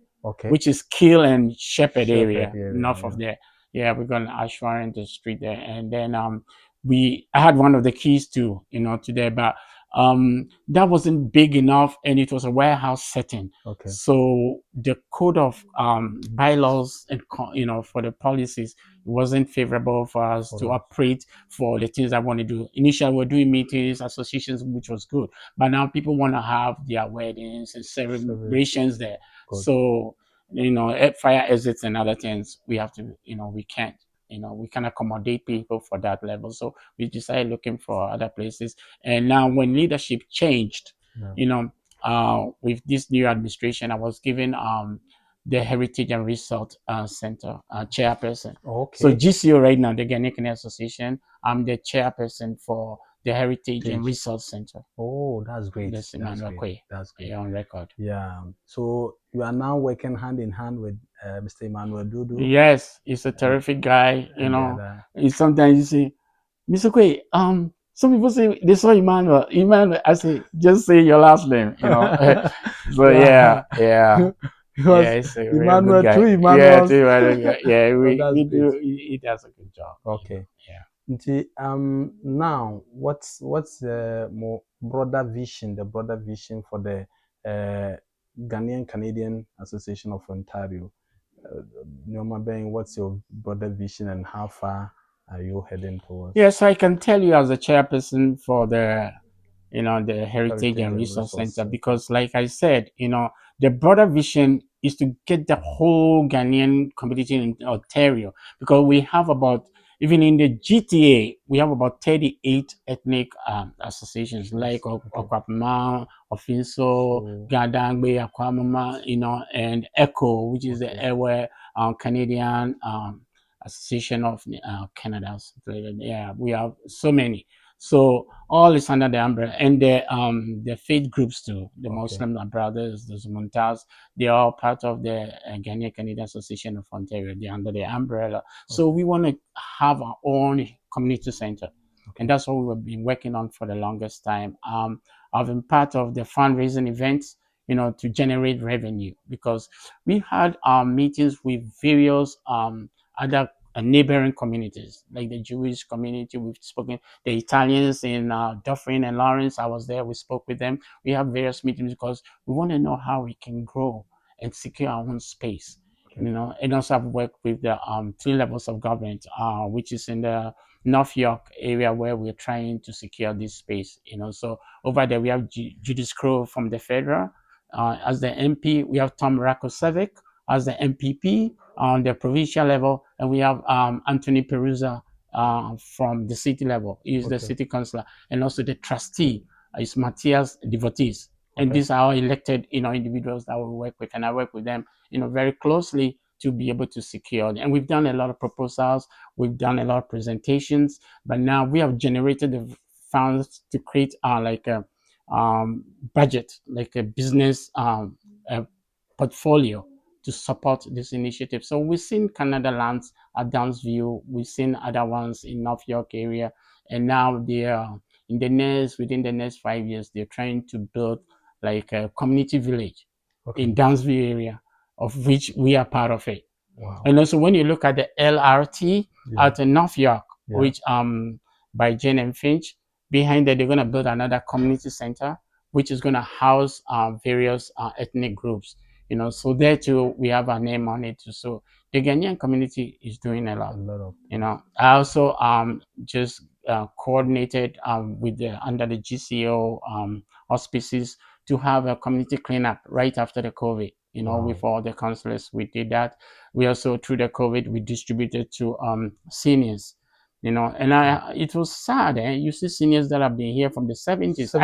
which is Kill and Shepherd area north of there. Yeah, we got an Ashwarren, the street there, and then I had one of the keys to there, but that wasn't big enough, and it was a warehouse setting.
Okay.
So the code of bylaws and for the policies wasn't favorable for us to operate for the things I want to do. Initially, we're doing meetings, associations, which was good, but now people want to have their weddings and celebrations there.
Good.
So fire exits and other things, we have to, we can't. We can accommodate people for that level. So we decided looking for other places. And now when leadership changed, with this new administration, I was given the Heritage and Resort Center chairperson.
Okay.
So GCO right now, the Ghanaian Canadian Association, I'm the chairperson for the Heritage and Resort Center.
Oh, that's great.
That's great. That's great. On record.
Yeah. So you are now working hand in hand with Mr. Emmanuel Dudu.
Yes, he's a terrific guy. Sometimes you say, Mr. Quay, some people say they saw Emmanuel. Emmanuel, I say, just say your last name, So yeah. It's a
Emmanuel,
good guy.
two Emmanuels.
Yeah, we do. He does a good job.
Okay.
Yeah.
Now, what's the more broader vision? The broader vision for the Ghanaian Canadian Association of Ontario. Norma Ben, what's your broader vision and how far are you heading towards?
Yes, I can tell you as a chairperson for the Heritage and Resource Center, because like I said, the broader vision is to get the whole Ghanaian community in Ontario, because we have about, even in the GTA, we have about 38 ethnic associations like Okwapama, Ofinso, Gadangbe, Akwamama, and ECHO, which is the Ewe Canadian Association of Canada. Yeah, we have so many. So all is under the umbrella, and the faith groups too. The Muslim brothers, the Zumuntas, they are all part of the Ghanaian Canadian Association of Ontario. They're under the umbrella. So we want to have our own community center, and that's what we've been working on for the longest time. I've been part of the fundraising events, to generate revenue, because we've had meetings with various other neighboring communities, like the Jewish community. We've spoken, the Italians in Dufferin and Lawrence. I was there. We spoke with them. We have various meetings because we want to know how we can grow and secure our own space. And also I've worked with the three levels of government, which is in the North York area, where we're trying to secure this space. So over there we have Judith Crow from the federal as the MP. We have Tom Rakosevic as the MPP on the provincial level, and we have Anthony Perusa from the city level. He's the city councillor, and also the trustee is Matthias Devotees. And these are all elected, individuals that we work with, and I work with them, very closely to be able to secure. And we've done a lot of proposals, we've done a lot of presentations, but now we have generated the funds to create like a budget, like a business a portfolio to support this initiative. So we've seen Canada Lands at Downsview, we've seen other ones in North York area, and now they are within the next 5 years, they're trying to build like a community village in Downsview area, of which we are part of it. Wow. And also when you look at the LRT at North York, which by Jane and Finch, behind that they're going to build another community center, which is going to house various ethnic groups. So there too, we have our name on it too. So the Ghanaian community is doing a lot. I also just coordinated with under the GCO auspices to have a community cleanup right after the COVID. With all the councillors, we did that. We also, through the COVID, we distributed to seniors. And it was sad. You see seniors that have been here from the 70s.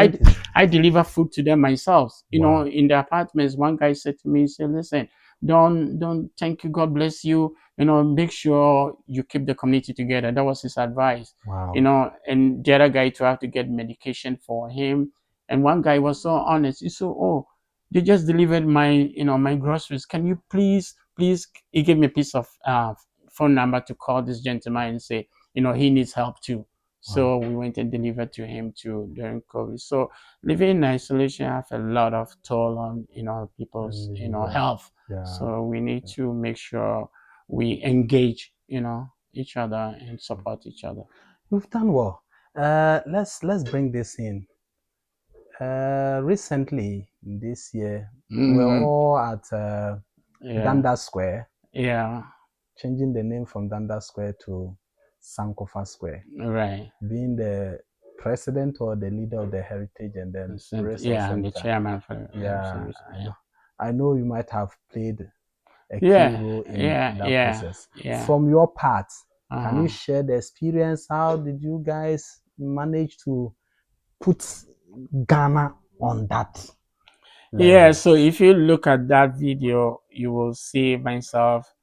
I deliver food to them myself. In the apartments. One guy said to me, he said, "Listen, don't thank you, God bless you. Make sure you keep the community together." That was his advice. Wow. And the other guy to have to get medication for him. And one guy was so honest. He said, "Oh, they just delivered my groceries. Can you please?" He gave me a piece of phone number to call this gentleman and say, he needs help too. So we went and delivered to him too during COVID. So living in isolation have a lot of toll on people's health. So we need to make sure we engage each other and support each other.
You've done well. Let's bring this in. Recently, this year, we're
Mm-hmm.
all at
Yeah.
Dundas Square,
Yeah.
changing the name from Dundas Square to Sankofa Square,
Right.
being the president or the leader of the heritage and then resource
Yeah, I'm the
center.
chairman for
Yeah, I
yeah.
know. I know you might have played a key
Yeah.
role in
Yeah.
that
Yeah.
process.
Yeah.
From your part, can you
Uh-huh.
share the experience? How did you guys manage to put Ghana on that
Yeah,
level?
so if you look at that video, you will see myself,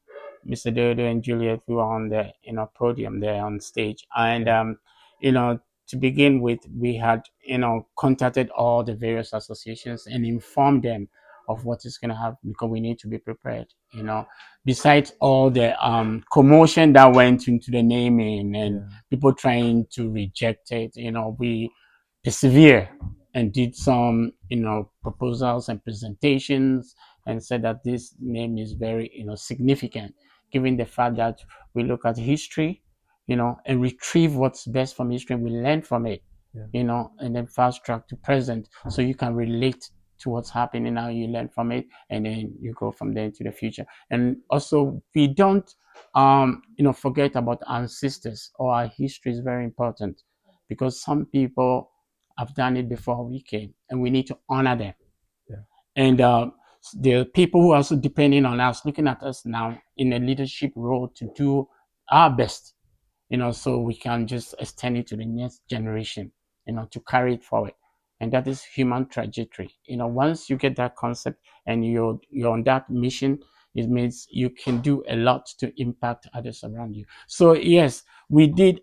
Mr. Dodo and Juliet, we were on the podium there on stage. And
Yeah,
you know, to begin with, we had, contacted all the various associations and informed them of what is gonna happen because we need to be prepared, Besides all the commotion that went into the naming and
yeah,
people trying to reject it, we persevere and did some proposals and presentations and said that this name is very significant given the fact that we look at history and retrieve what's best from history and we learn from it
yeah,
and then fast track to present so you can relate to what's happening now, you learn from it and then you go from there into the future. And also we don't forget about our ancestors or our history is very important because some people have done it before we came, and we need to honor them.
yeah.
And the people who are also depending on us, looking at us now in a leadership role to do our best, so we can just extend it to the next generation, to carry it forward. And that is human trajectory. Once you get that concept and you're on that mission, it means you can do a lot to impact others around you. So yes, we did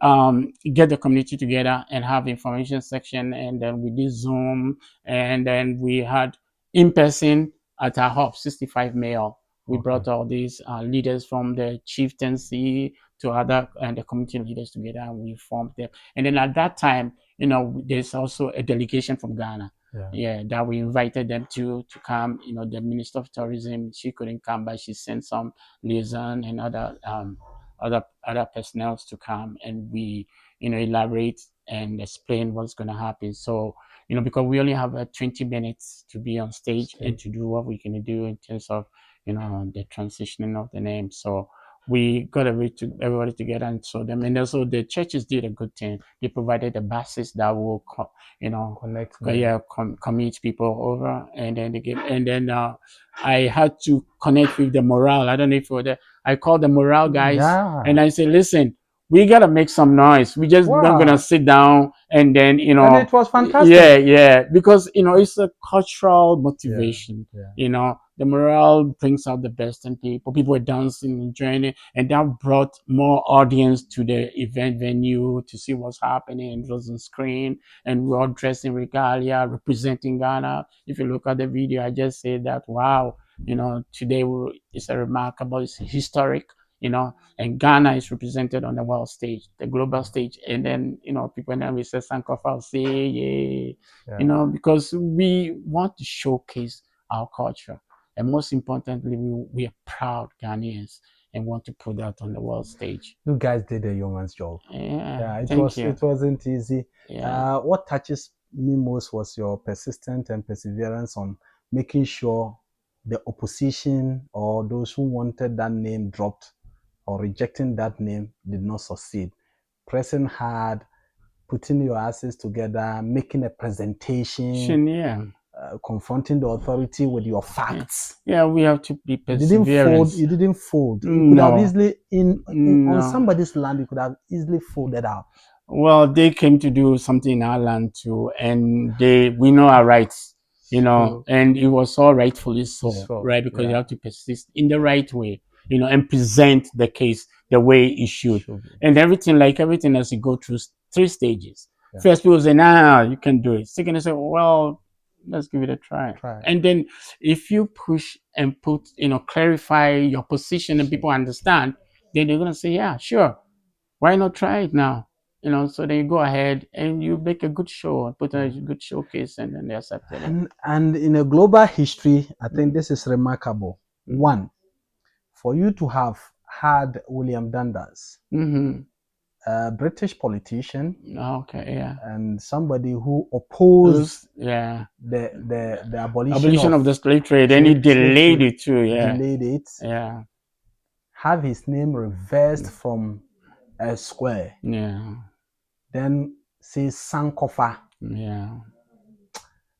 get the community together and have information section, and then we did Zoom, and then we had in person at our hub 65 Mail. We
Okay.
brought all these leaders from the chieftaincy to other and the community leaders together, and we formed them. And then at that time, there's also a delegation from Ghana.
Yeah.
Yeah, that we invited them to come. The Minister of Tourism, she couldn't come, but she sent some liaison and other personnel to come, and we elaborate and explain what's going to happen. So because we only have 20 minutes to be on stage and to do what we can do in terms of the transitioning of the name. So we got everybody together and saw them. And also the churches did a good thing. They provided the buses that will,
Connect
yeah, commute people over, and then they gave, and then I had to connect with the morale. I don't know if you were there. I called the morale guys, and
Yeah.
I said, listen, we gotta make some noise. We just not gonna
Wow.
sit down and then
And it was
yeah,
fantastic.
yeah, because it's a cultural
Yeah.
motivation.
Yeah.
The morale brings out the best in people. People were dancing, enjoying it, and that brought more audience to the event venue to see what's happening. It was on screen, and we're all dressed in regalia, representing Ghana. If you look at the video, I just said that, wow, today it's a remarkable, it's historic, and Ghana is represented on the world stage, the global stage. And then, people now we say Sankofa say, yeah,
Yeah.
because we want to showcase our culture. And most importantly, we are proud Ghanaians and want to put that on the world stage.
You guys did a yeoman's job.
Yeah,
Yeah,
thank you.
it wasn't easy.
Yeah.
What touches me most was your persistence and perseverance on making sure the opposition or those who wanted that name dropped or rejecting that name did not succeed. Pressing hard, putting your asses together, making a presentation,
Yeah.
confronting the authority with your
Yeah.
facts.
Yeah, we have to be
You didn't fold.
perseverance.
You didn't fold. You could have
No,
easily in on
no.
somebody's land. You could have easily folded out.
Well, they came to do something in our land too, and we know our rights,
So,
and it was all rightfully so,
so
right? Because you
yeah,
have to persist in the right way, and present the case the way it should.
should be.
And everything as you go through three stages.
Yeah,
First, people say, nah, you can do it. Second, they say, well, let's give it a try.
try.
And then if you push and put, clarify your position and people understand, then they're going to say, yeah, sure, why not try it now? So then you go ahead and you make a good show, put on a
Yeah.
good showcase, and then they accepted it.
And in a global history, I think
Mm-hmm.
this is remarkable.
Mm-hmm.
One, for you to have had William Dundas
Mm-hmm.
a British politician
Okay, yeah.
and somebody who opposed
Yeah.
the abolition
Abolition
of
of the slave trade, and he
slave
delayed
trade,
it too. Yeah.
delayed it,
Yeah.
have his name reversed from a square,
Yeah.
then say Sankofa.
Yeah.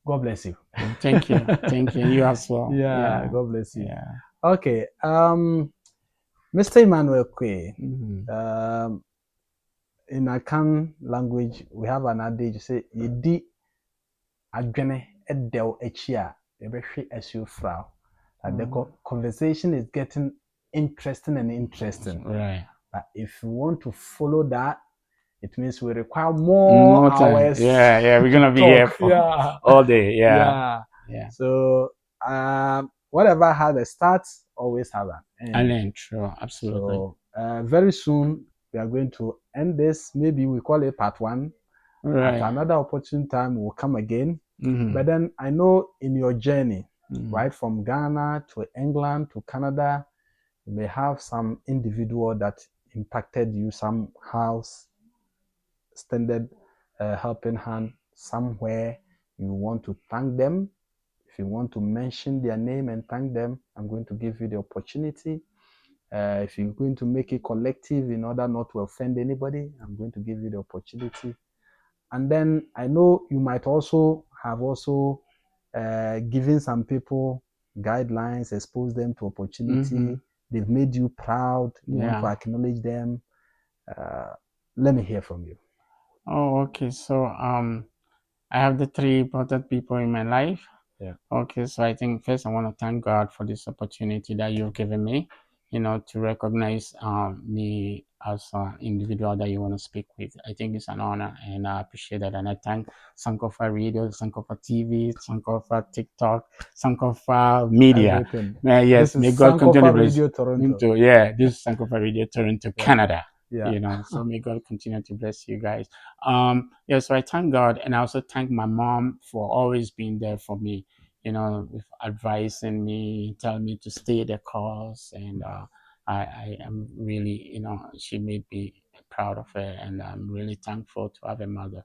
God bless you.
Thank you. Thank you. You as well.
Yeah,
Yeah.
God bless you.
Yeah.
Okay, Mr. Emmanuel Kwe,
Mm-hmm.
in Akan language, we have an adage say, "Yedi adwene edel echia ebehwe asu frau." And the conversation is getting interesting and interesting.
Right.
But if you want to follow that, it means we require more
More time.
hours
Yeah. Yeah. We're
to
gonna be here
talk.
for
Yeah,
all day. Yeah.
yeah.
Yeah.
So, whatever has a start always have an
And
end.
then true. Absolutely.
So, very soon we are going to end this. Maybe we call it part one. At
Right.
another opportune time, we'll come again.
Mm-hmm.
But then I know in your journey,
Mm-hmm.
right from Ghana to England to Canada, you may have some individual that impacted you somehow, extended a helping hand somewhere. You want to thank them. If you want to mention their name and thank them, I'm going to give you the opportunity. If you're going to make it collective in order not to offend anybody, I'm going to give you the opportunity. And then I know you might also have given some people guidelines, expose them to opportunity.
Mm-hmm.
They've made you proud. You want to
Yeah.
acknowledge them. Let me hear from you.
Oh, okay. So I have the three important people in my life.
Yeah.
Okay, so I think first I want to thank God for this opportunity that you've given me, to recognize me as an individual that you want to speak with. I think it's an honor and I appreciate that. And I thank Sankofa Radio, Sankofa TV, Sankofa TikTok, Sankofa Media.
Everything.
Yes,
This is
may God continue
Sankofa
to bless
Radio Toronto.
into, yeah, this is Sankofa Radio Toronto,
Yeah.
Canada.
Yeah.
So may God continue to bless you guys. Yeah, so I thank God and I also thank my mom for always being there for me, with advising me, telling me to stay the course. And I am really, she made me proud of her. And I'm really thankful to have a mother.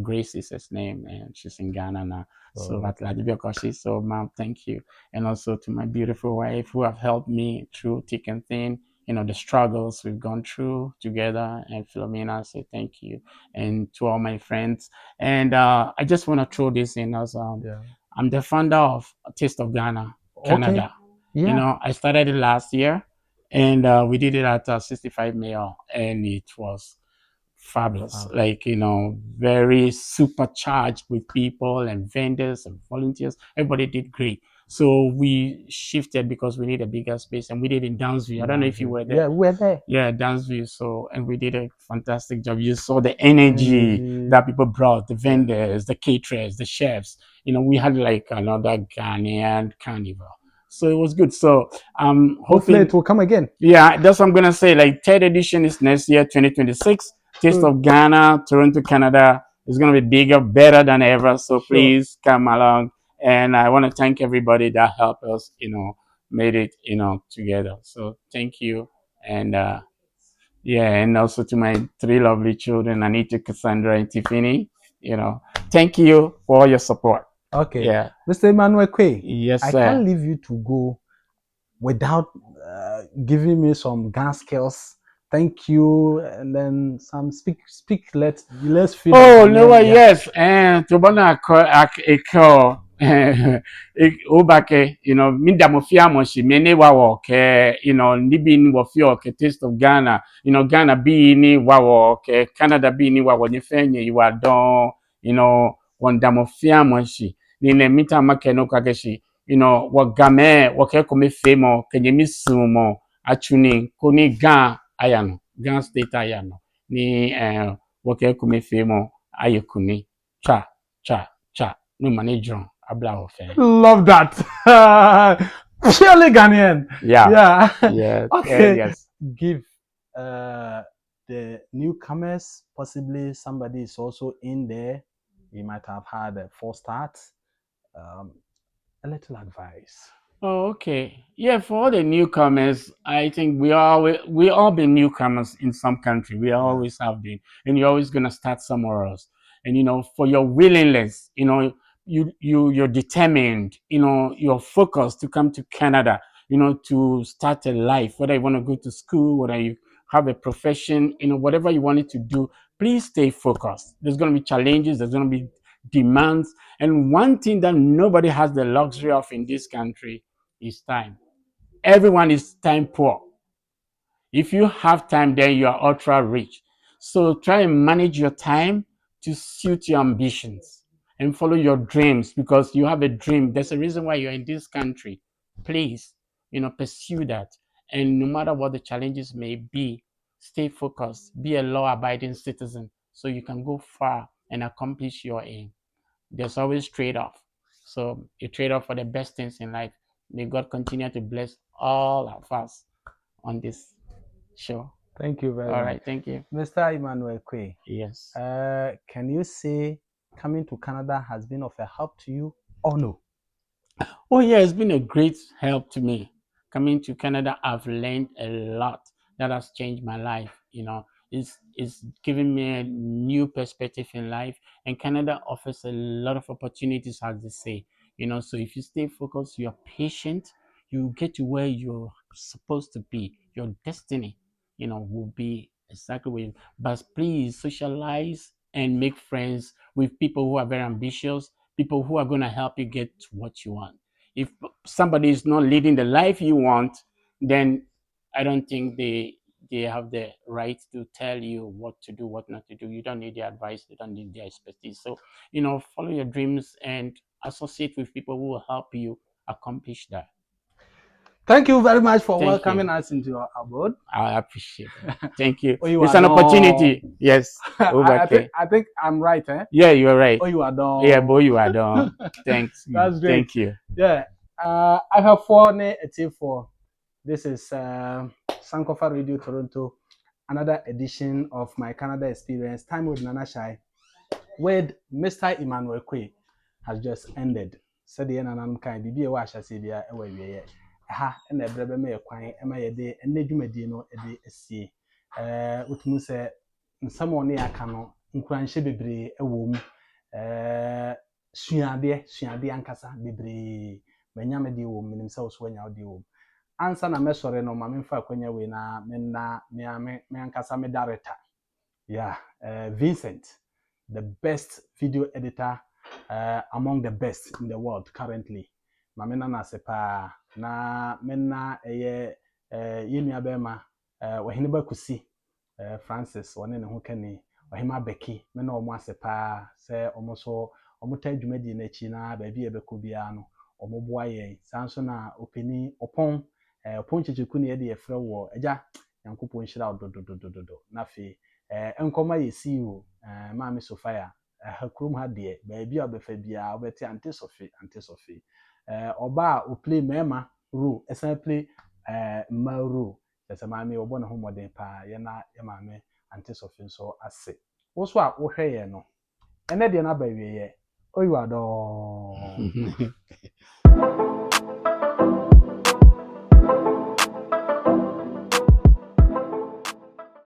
Grace is his name, and she's in Ghana now. So
Oh,
at Ladibia Koshi. So, mom, thank you. And also to my beautiful wife who have helped me through thick and thin, the struggles we've gone through together. And Philomena, I say thank you. And to all my friends. And I just want to throw this in as
yeah.
I'm the founder of Taste of Ghana,
Okay.
Canada.
Yeah.
I started it last year, and we did it at 65 mil, and it was fabulous.
Wow.
Like, very supercharged with people and vendors and volunteers. Everybody did great. So we shifted because we need a bigger space, and we did in Downsview. I don't know if you were there.
Yeah, we're there.
Yeah, Downsview. So, and we did a fantastic job. You saw the energy
Energy.
that people brought, the vendors, the caterers, the chefs. We had like another Ghanaian carnival. So it was good. So I'm
Hopefully
hoping,
it will come again.
yeah, that's what I'm gonna say. Like third edition is next year, 2026. Taste
Good.
of Ghana, Toronto, Canada is gonna be bigger, better than ever. So
Sure.
please come along. And I want to thank everybody that helped us, made it, together. So thank you. And yeah, and also to my three lovely children, Anita, Cassandra, and Tiffany. Thank you for all your support.
Okay.
Yeah.
Mr. Emmanuel Kwe,
Yes,
I
sir.
can't leave you to go without giving me some gun skills. Thank you, and then some speak. Let's feed the
Oh, no,
Ghanaian. Yeah.
yes. And to bana eko obake, minda mofia moshi mene wawo ke, nibi ni wofio ke Taste of Ghana, Ghana bi ni wawo ke Canada bi ni wawo ni fenye iwa don, wanda mofia moshi ni ne mita make no kageshi, wagame wake kome femo kenye misumo achuni koni ayano, Gan state ayano ni woke kume femo ayekuni cha no manager abla ofe.
Love that. Purely Ghanaian.
Yeah.
Yeah.
Yeah.
Okay.
Yes.
Give the newcomers, possibly somebody is also in there. You might have had a false start. A little advice.
Oh, okay. Yeah, for all the newcomers, I think we all been newcomers in some country. We always have been, and you're always gonna start somewhere else. And for your willingness, you're determined. You're focused to come to Canada. To start a life, whether you want to go to school, whether you have a profession, whatever you wanted to do. Please stay focused. There's gonna be challenges. There's gonna be demands, and one thing that nobody has the luxury of in this country is time. Everyone is time poor. If you have time, then you are ultra rich. So try and manage your time to suit your ambitions and follow your dreams because you have a dream. There's a reason why you're in this country. Please, pursue that. And no matter what the challenges may be, stay focused, be a law abiding citizen so you can go far and accomplish your aim. There's always trade-off. So you trade off for the best things in life. May God continue to bless all of us on this show.
Thank you very
All
much.
right, thank you.
Mr. Emmanuel Kwe,
Yes.
can you say coming to Canada has been of a help to you or no?
Oh yeah, it's been a great help to me. Coming to Canada, I've learned a lot that has changed my life. It's given me a new perspective in life, and Canada offers a lot of opportunities, as they say. So if you stay focused, you're patient, you get to where you're supposed to be. Your destiny, will be exactly where you. But please socialize and make friends with people who are very ambitious, people who are going to help you get what you want. If somebody is not leading the life you want, then I don't think they have the right to tell you what to do, what not to do. You don't need their advice, you don't need their expertise. So, follow your dreams and associate with people who will help you accomplish that.
Thank you very much for
Thank
welcoming
you.
us into your abode.
I appreciate it. Thank you.
Oh, you
It's
are
an
done.
opportunity. Yes.
I think I'm right, eh?
Yeah, you're right.
Oh, you are done.
Yeah, boy, you are done. Thanks.
That's great.
Thank you.
Yeah. I have four a team for. This is Sankofa Radio Toronto, another edition of my Canada experience. Time with Nana Shai, with Mr. Emmanuel Kwe has just ended. Said the Nanam kind be a wash as if you are away. Ha, and the brother may acquire a day and they do medino a day a sea. With Musa, someone near Cano, Nkranche bebre a womb. Suade ankasa bebre. Benyamedi womb themselves when you're the womb. Answer na mesore no ma memfa kwanya we na me ankasa me director. Yeah, Vincent, the best video editor among the best in the world currently. Ma me na sepa na me na yenua bema wahene ba kusi Francis one ne ho kani wahema Becky me na omo asepa se omo so omo ta dwumadi na chi na ba bia beko bia no omo boa yen sanso na openi opon ponchecheku ne de yefrɛ wo agya yankopɔn hyira odododododo na fe enkoma yesi o maame Sofia ha krom ha de ba bia obefa bia obete ante sofi oba o play mema ro esan play ma ro ese maame obo ne ho modern pa ye na ye maame ante sofi nso ase wo so a wo hwɛ ye no ene de na ba wie ye oyiwado